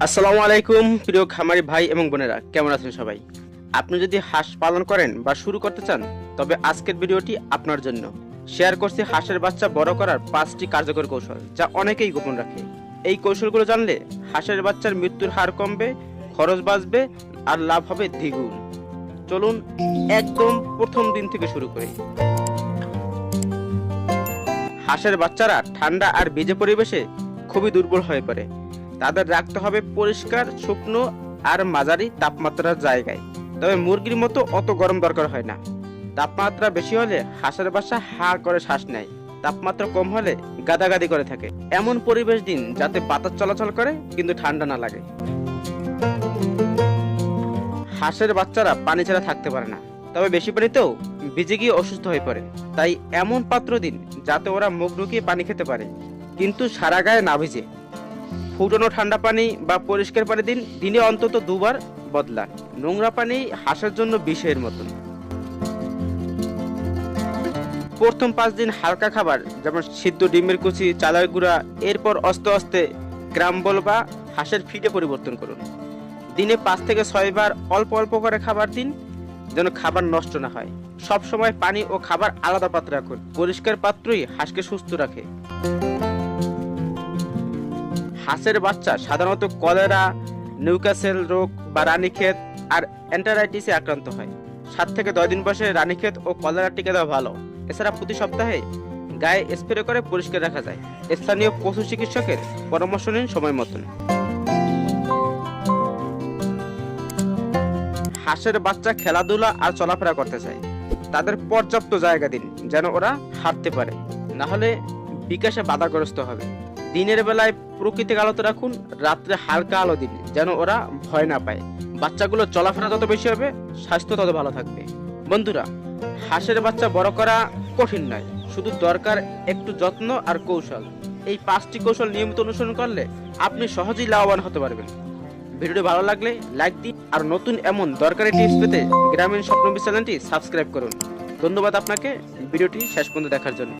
আসসালামু আলাইকুম প্রিয় খামারি ভাই এবং বোনেরা, কেমন আছেন সবাই? আপনি যদি হাঁস পালন করেন বা শুরু করতে চান তবে আজকের ভিডিওটি আপনার জন্য। শেয়ার করছি হাঁসের বাচ্চা বড় করার 5টি কার্যকর কৌশল, যা অনেকেই গোপন রাখে। এই কৌশলগুলো জানলে হাঁসের বাচ্চার মৃত্যুর হার কমবে, খরচ বাঁচবে আর লাভ হবে দ্বিগুণ। চলুন একদম প্রথম দিন থেকে শুরু করি। হাঁসের বাচ্চারা ঠান্ডা আর ভিজে পরিবেশে খুবই দুর্বল হয়ে পড়ে। তাদের রাখতে হবে পরিষ্কার, শুকনো আর মাঝারি তাপমাত্রার জায়গায়। তবে মুরগির মতো অত গরম দরকার হয় না। তাপমাত্রা বেশি হলে হাঁসের বাচ্চা হা করে শ্বাস নেয়, তাপমাত্রা কম হলে গাদাগাদি করে থাকে। এমন পরিবেশ দিন যাতে বাতাস চলাচল করে কিন্তু ঠান্ডা না লাগে। হাঁসের বাচ্চারা পানি ছাড়া থাকতে পারে না, তবে বেশি পানিতেও ভিজে গিয়ে অসুস্থ হয়ে পড়ে। তাই এমন পাত্র দিন যাতে ওরা মুখ ঢুকিয়ে পানি খেতে পারে কিন্তু সারা গায়ে না ভিজে। ফুটানো ঠান্ডা পানি বা পরিষ্কার পানি দিন, দিনে অন্তত 2বার বদলান। নোংরা পানি হাঁসের জন্য বিষের মতন। প্রথম 5 দিন হালকা খাবার যেমন সিদ্ধ ডিমের কুচি, চালের গুঁড়া, এরপর আস্তে আস্তে গ্রাম্বল বা হাঁসের ফিডে পরিবর্তন করুন। দিনে 5 থেকে 6 বার অল্প অল্প করে খাবার দিন, যেন খাবার নষ্ট না হয়। সব সময় পানি ও খাবার আলাদা পাত্রে রাখুন। পরিষ্কার পাত্রই হাঁসকে সুস্থ রাখে। হাঁসের বাচ্চা সাধারণত কলেরা, নিউক্যাসল রোগ বা রানীক্ষেত আর এন্টারাইটিসে আক্রান্ত হয়। 7 থেকে 10 দিন বয়সে রানীক্ষেত ও কলেরা টিকা দেওয়া ভালো। এছাড়া প্রতি সপ্তাহে গায়ে স্প্রে করে পরিষ্কার রাখা যায়। স্থানীয় পশু চিকিৎসকের পরামর্শ নিন সময় মতন। হাঁসের বাচ্চা খেলাধুলা আর চলাফেরা করতে চায়, তাদের পর্যাপ্ত জায়গা দিন যেন ওরা হাঁটতে পারে, না হলে বিকাশে বাধাগ্রস্ত হবে। দিনের বেলায় প্রকৃতিক আলোতে রাখুন, রাত্রে হালকা আলো দিন যেন ওরা ভয় না পায়। বাচ্চাগুলো চলাফেরা যত বেশি হবে স্বাস্থ্য তত ভালো থাকবে। বন্ধুরা, হাঁসের বাচ্চা বড় করা কঠিন নয়, শুধু দরকার একটু যত্ন আর কৌশল। এই 5টি কৌশল নিয়মিত অনুসরণ করলে আপনি সহজেই লাভবান হতে পারবেন। ভিডিওটি ভালো লাগলে লাইক দিন আর নতুন এমন দরকারি টিপস পেতে গ্রামীণ স্বপ্নবীজ চ্যানেলটি সাবস্ক্রাইব করুন। ধন্যবাদ আপনাকে ভিডিওটি শেষ পর্যন্ত দেখার জন্য।